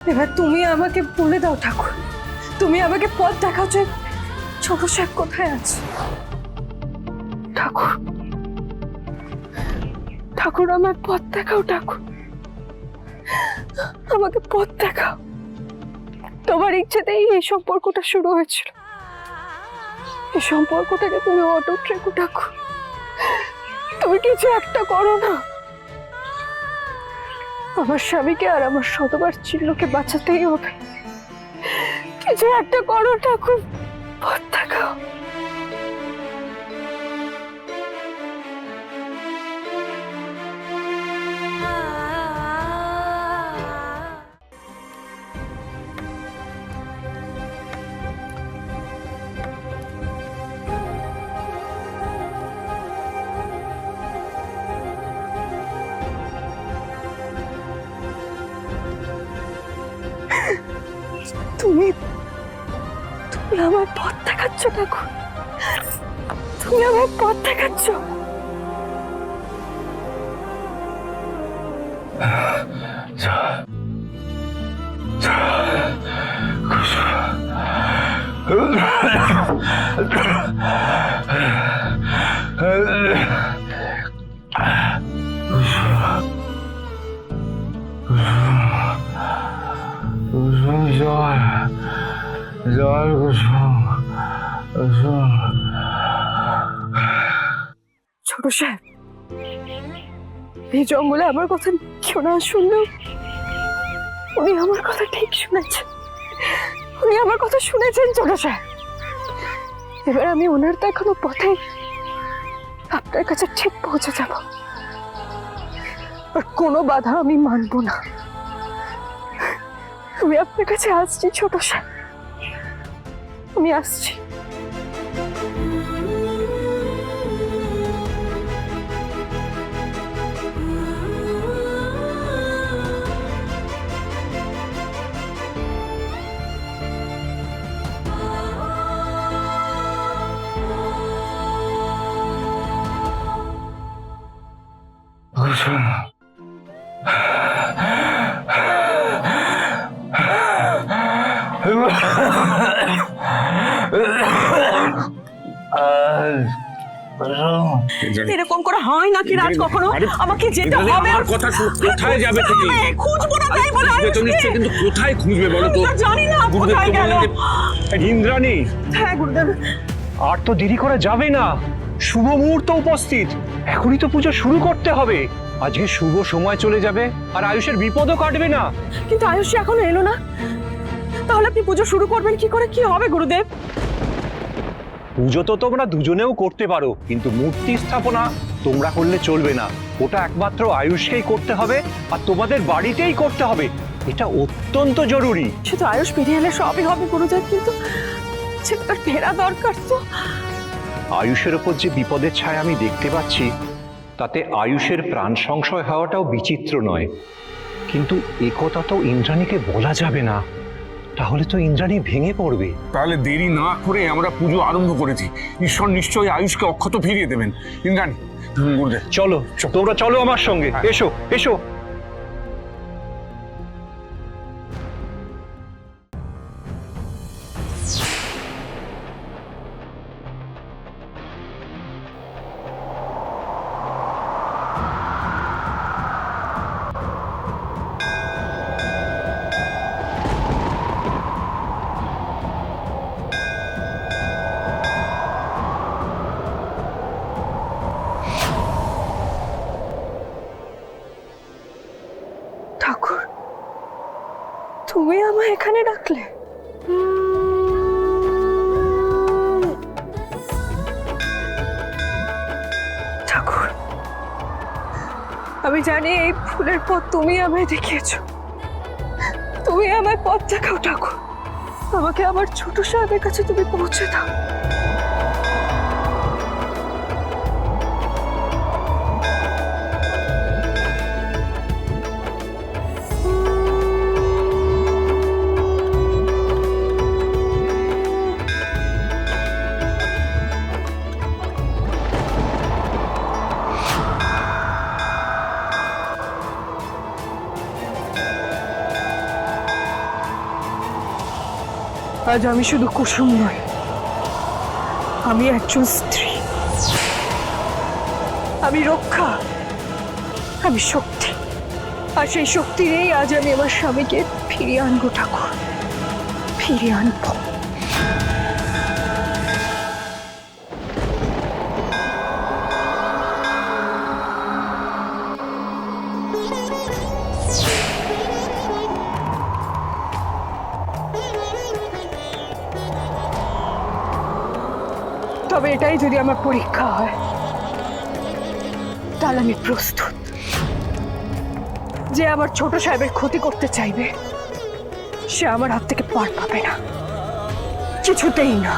এবার তুমি আমাকে বলে দাও ঠাকুর, তুমি আমাকে পথ দেখাও যে ছোট সাহেব কোথায় আছে। ঠাকুর, ঠাকুর আমার পথ দেখাও, ঠাকুর আমাকে পথ দেখাও। তোমার ইচ্ছেতেই এই সম্পর্কটা শুরু হয়েছিল, এই সম্পর্কটাকে তুমি অটুট রেখো ঠাকুর। তুমি কিছু একটা করো না, আমার স্বামীকে আর আমার শতবার চিহ্নকে বাঁচাতেই হবে। কিছু একটা করো ঠাকুর, পথ দেখাও। তুমি তুমি আমার পথ দেখাচ্ছ ঠাকুর, তুমি আমার পথ দেখাচ্ছ। ছোট সাহেব, এই জঙ্গলে আমার কথা কেউ না শুনলেও উনি আমার কথা ঠিক শুনেছেন, উনি আমার কথা শুনেছেন ছোট সাহেব। এবার আমি ওনার দেখানো পথে আপনার কাছে ঠিক পৌঁছে যাব, আর কোনো বাধা আমি মানব না। আমি আপনার কাছে আসছি ছোট সাহেব, আমি আসছি। এরকম করে হয় নাকি রাজ কখনো? আমাকে যেতে হবে। আমার কথা শুনো, কোথায় যাবে তুমি? খুঁজবো না তাই বলে তুমি কিন্তু কোথায় খুঁজবে বলো তো? জানি না কোথায় গেল। ইন্দ্রাণী, হ্যাঁ গুরুদেব। আর তো দেরি করা যাবে না, শুভ মুহূর্ত উপস্থিত, এখনই তো পুজো শুরু করতে হবে। আজকে শুভ সময় চলে যাবে আর আয়ুষের বিপদও কাটবে না। কিন্তু আয়ুষী এখনো এলো না, তাহলে আপনি পুজো শুরু করবেন কি করে? কি হবে গুরুদেব? পুজো তো তোমরা দুজনেও করতে পারো, কিন্তু মূর্তি স্থাপনা তোমরা করলে চলবে না। ওটা একমাত্র আয়ুষকেই করতে হবে, আর তোমাদের বাড়িতেই করতে হবে, এটা অত্যন্ত জরুরি। সে তো আয়ুষ বেরিয়ে এলে সবই হবে গুরুদেব, কিন্তু সেটা ফেরা দরকার তো। আয়ুষের ওপর যে বিপদের ছায়া আমি দেখতে পাচ্ছি, তাতে আয়ুষের প্রাণ সংশয় হওয়াটাও বিচিত্র নয়, কিন্তু একথা তো ইন্দ্রাণীকে বলা যাবে না, তাহলে তো ইন্দ্রাণী ভেঙে পড়বে। তাহলে দেরি না করে আমরা পুজো আরম্ভ করেছি, ঈশ্বর নিশ্চয়ই আয়ুষকে অক্ষত ফিরিয়ে দেবেন। ইন্দ্রাণী, গুরুদেব চলো, তোমরা চলো আমার সঙ্গে, এসো এসো। ঠাকুর, তুমি আমায় এখানে ডাকলে? ঠাকুর, আমি জানি এই ফুলের পথ তুমি আমায় দেখিয়েছো, তুমি আমায় পথ দেখাও ঠাকুর। আমাকে আমার ছোট সাহেবের কাছে তুমি পৌঁছে দাও। আজ আমি শুধু কুসুম নই, আমি একজন স্ত্রী, আমি রক্ষা, আমি শক্তি। আর সেই শক্তি নিয়েই আজ আমি আমার স্বামীকে ফিরিয়ে আনবো ঠাকুর, ফিরিয়ে আনবো। তবে এটাই যদি আমার পরীক্ষা হয়, তাহলে আমি প্রস্তুত। যে আমার ছোট সাহেবের ক্ষতি করতে চাইবে সে আমার হাত থেকে পার পাবে না, কিছুতেই না।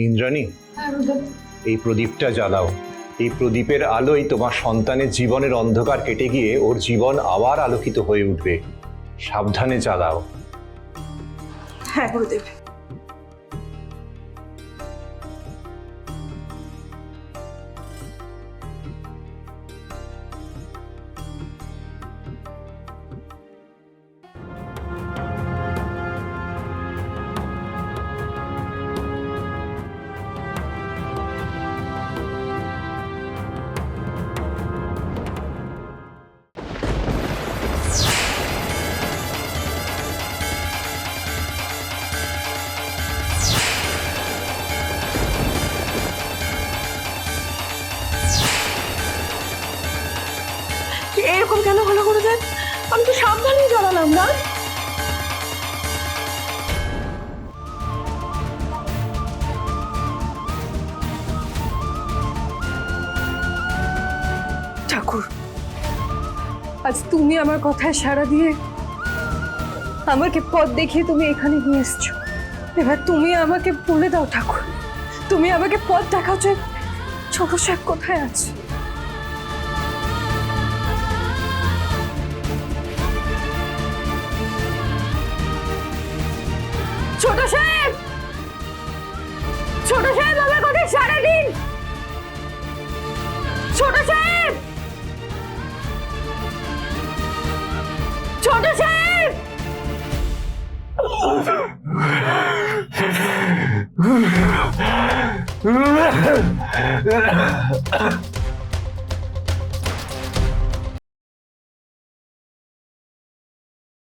ইন্দ্রাণী, এই প্রদীপটা জ্বালাও। এই প্রদীপের আলোয় তোমার সন্তানের জীবনের অন্ধকার কেটে গিয়ে ওর জীবন আবার আলোকিত হয়ে উঠবে। সাবধানে জ্বালাও। হ্যাঁ গুরুদেব। এরকম কেন হলো গুরুদেব? আমি তো সাবধানে জ্বালালাম না। ঠাকুর, আজ তুমি আমার কথায় সাড়া দিয়ে আমাকে পথ দেখিয়ে তুমি এখানে নিয়ে এসছো। এবার তুমি আমাকে বলে দাও ঠাকুর, তুমি আমাকে পথ দেখাও যে ছোট সাহেব কোথায় আছে। ছোট সাহেব, ছোট সাহেব আমার কথা সাড়া দিন। ছোট সাহেব, ছোট সাহেব।